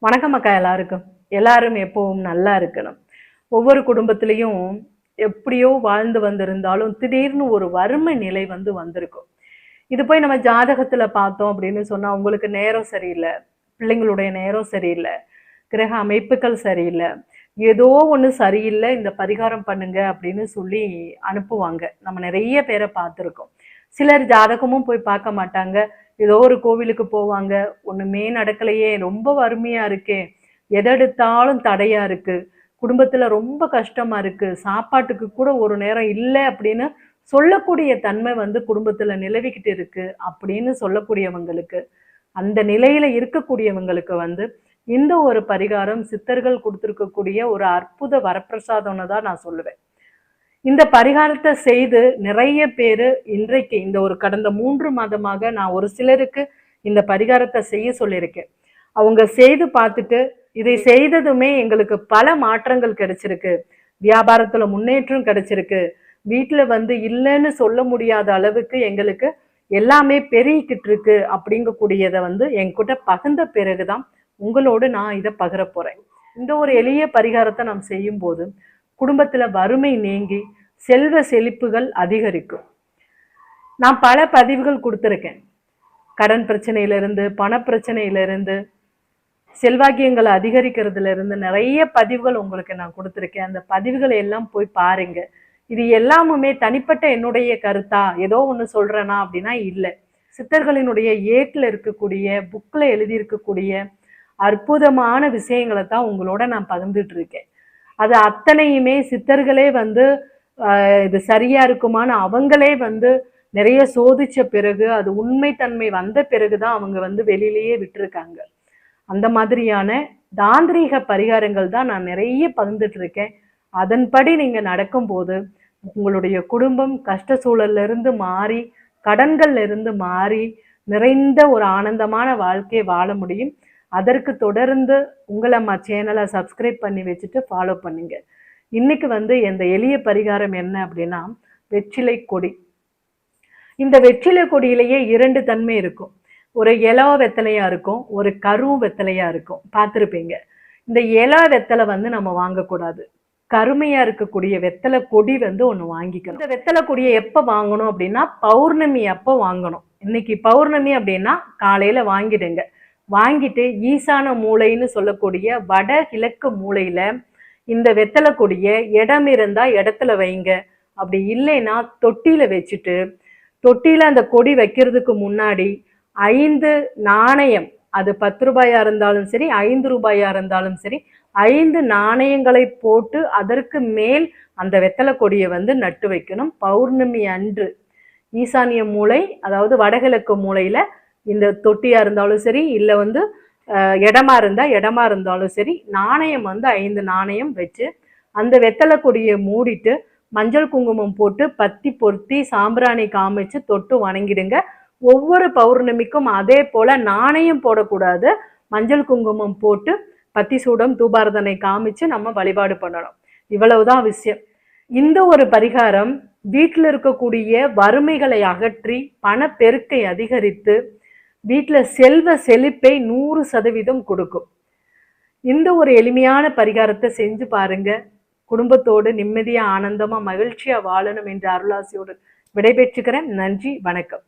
வணக்கம் அக்கா. எல்லாரும் எப்பவும் நல்லா இருக்கணும். ஒவ்வொரு குடும்பத்திலையும் எப்படியோ வாழ்ந்து வந்திருந்தாலும் திடீர்னு ஒரு வறுமை நிலை வந்திருக்கும். இது போய் நம்ம ஜாதகத்துல பார்த்தோம் அப்படின்னு சொன்னா உங்களுக்கு நேரம் சரியில்லை, பிள்ளைங்களுடைய நேரம் சரியில்லை, கிரக அமைப்புகள் சரியில்லை, ஏதோ ஒண்ணு சரியில்லை, இந்த பரிகாரம் பண்ணுங்க அப்படின்னு சொல்லி அனுப்புவாங்க. நம்ம நிறைய பேரை பார்த்துருக்கோம். சிலர் ஜாதகமும் போய் பார்க்க மாட்டாங்க. ஏதோ ஒரு கோவிலுக்கு போவாங்க, ஒண்ணுமே நடக்கலையே, ரொம்ப வறுமையா இருக்கே, எதெடுத்தாலும் தடையா இருக்கு, குடும்பத்துல ரொம்ப கஷ்டமா இருக்கு, சாப்பாட்டுக்கு கூட ஒரு நேரம் இல்லை அப்படின்னு சொல்லக்கூடிய தன்மை குடும்பத்துல நிலவிக்கிட்டு இருக்கு அப்படின்னு சொல்லக்கூடியவங்களுக்கு, அந்த நிலையில இருக்கக்கூடியவங்களுக்கு இந்த ஒரு பரிகாரம் சித்தர்கள் கொடுத்திருக்கக்கூடிய ஒரு அற்புத வரப்பிரசாதம்னு தான் நான் சொல்லுவேன். இந்த பரிகாரத்தை செய்து நிறைய பேரு இன்றைக்கு இந்த ஒரு கடந்த 3 மாதமாக நான் ஒரு சிலருக்கு இந்த பரிகாரத்தை செய்ய சொல்லியிருக்கேன். அவங்க செய்து பார்த்துட்டு இதை செய்ததுமே எங்களுக்கு பல மாற்றங்கள் கிடைச்சிருக்கு, வியாபாரத்துல முன்னேற்றம் கிடைச்சிருக்கு, வீட்டுல இல்லைன்னு சொல்ல முடியாத அளவுக்கு எங்களுக்கு எல்லாமே பெருகிக்கிட்டு இருக்கு அப்படிங்கக்கூடியதை என்கிட்ட பகிர்ந்த பிறகுதான் உங்களோடு நான் இதை பகிர போறேன். இந்த ஒரு எளிய பரிகாரத்தை நாம் செய்யும் போது குடும்பத்துல வறுமை நீங்கி செல்வ செழிப்புகள் அதிகரிக்கும். நான் பல பதிவுகள் கொடுத்துருக்கேன். கடன் பிரச்சனையிலிருந்து, பண பிரச்சனையிலிருந்து, செல்வாக்கியங்களை அதிகரிக்கிறதுல இருந்து நிறைய பதிவுகள் உங்களுக்கு நான் கொடுத்துருக்கேன். அந்த பதிவுகளை எல்லாம் போய் பாருங்க. இது எல்லாமுமே தனிப்பட்ட என்னுடைய கருத்தா, ஏதோ ஒன்று சொல்றேனா அப்படின்னா இல்லை. சித்தர்களினுடைய ஏட்டில் இருக்கக்கூடிய புக்ல எழுதியிருக்கக்கூடிய அற்புதமான விஷயங்களை தான் உங்களோட நான் பகிர்ந்துட்டு இருக்கேன். அது அத்தனையுமே சித்தர்களே இது சரியா இருக்குமான்னு அவங்களே நிறைய சோதிச்ச பிறகு அது உண்மைத்தன்மை வந்த பிறகுதான் அவங்க வெளியிலேயே விட்டுருக்காங்க. அந்த மாதிரியான தாந்திரீக பரிகாரங்கள் தான் நான் நிறைய பகிர்ந்துட்டு இருக்கேன். அதன்படி நீங்க நடக்கும்போது உங்களுடைய குடும்பம் கஷ்ட சூழல்ல இருந்து மாறி, கடன்கள்ல இருந்து மாறி நிறைந்த ஒரு ஆனந்தமான வாழ்க்கையை வாழ முடியும். அதற்கு தொடர்ந்து உங்களை சேனலை சப்ஸ்கிரைப் பண்ணி வச்சுட்டு ஃபாலோ பண்ணுங்க. இன்னைக்கு இந்த எளிய பரிகாரம் என்ன அப்படின்னா, வெற்றிலை கொடி. இந்த வெற்றிலை கொடியிலேயே 2 தன்மை இருக்கும். ஒரு இலா வெத்தலையா இருக்கும், ஒரு கரும் வெத்தலையா இருக்கும். பார்த்துருப்பீங்க. இந்த இலா வெத்தலை நம்ம வாங்கக்கூடாது. கருமையா இருக்கக்கூடிய வெத்தலை கொடி ஒன்று வாங்கிக்கணும். இந்த வெத்தலை கொடியை எப்போ வாங்கணும் அப்படின்னா, பௌர்ணமி அப்போ வாங்கணும். இன்னைக்கு பௌர்ணமி அப்படின்னா காலையில வாங்கிடுங்க. வாங்கிட்டு ஈசான மூலைன்னு சொல்லக்கூடிய வட கிழக்கு மூலையில இந்த வெத்தலை கொடியை இடம் இருந்தா இடத்துல வைங்க. அப்படி இல்லைன்னா தொட்டியில வச்சுட்டு, தொட்டியில அந்த கொடி வைக்கிறதுக்கு முன்னாடி 5 நாணயம், அது 10 ரூபாயா இருந்தாலும் சரி, 5 ரூபாயா இருந்தாலும் சரி, 5 நாணயங்களை போட்டு அதற்கு மேல் அந்த வெத்தலை கொடியை நட்டு வைக்கணும். பௌர்ணமி அன்று ஈசானிய மூலை, அதாவது வடகிழக்கு மூலையில இந்த தொட்டியா இருந்தாலும் சரி, இல்லை இடமா இருந்தாலும் சரி, நாணயம் 5 நாணயம் வச்சு அந்த வெத்தலை கொடியை மூடிட்டு மஞ்சள் குங்குமம் போட்டு பத்தி பொருத்தி சாம்பிராணி காமிச்சு தொட்டு வணங்கிடுங்க. ஒவ்வொரு பௌர்ணமிக்கும் அதே போல நாணயம் போடக்கூடாது, மஞ்சள் குங்குமம் போட்டு பத்தி சூடம் தூபாரதனை காமிச்சு நம்ம வழிபாடு பண்ணணும். இவ்வளவுதான் விஷயம். இந்த ஒரு பரிகாரம் வீட்டில் இருக்கக்கூடிய வறுமைகளை அகற்றி பண பெருக்கை அதிகரித்து வீட்டில் செல்வ செழிப்பை 100% கொடுக்கும். இந்த ஒரு எளிமையான பரிகாரத்தை செஞ்சு பாருங்க. குடும்பத்தோடு நிம்மதியா, ஆனந்தமா, மகிழ்ச்சியா வாழணும் என்ற அருளாசியோடு விடைபெற்றுக்கிறேன். நன்றி, வணக்கம்.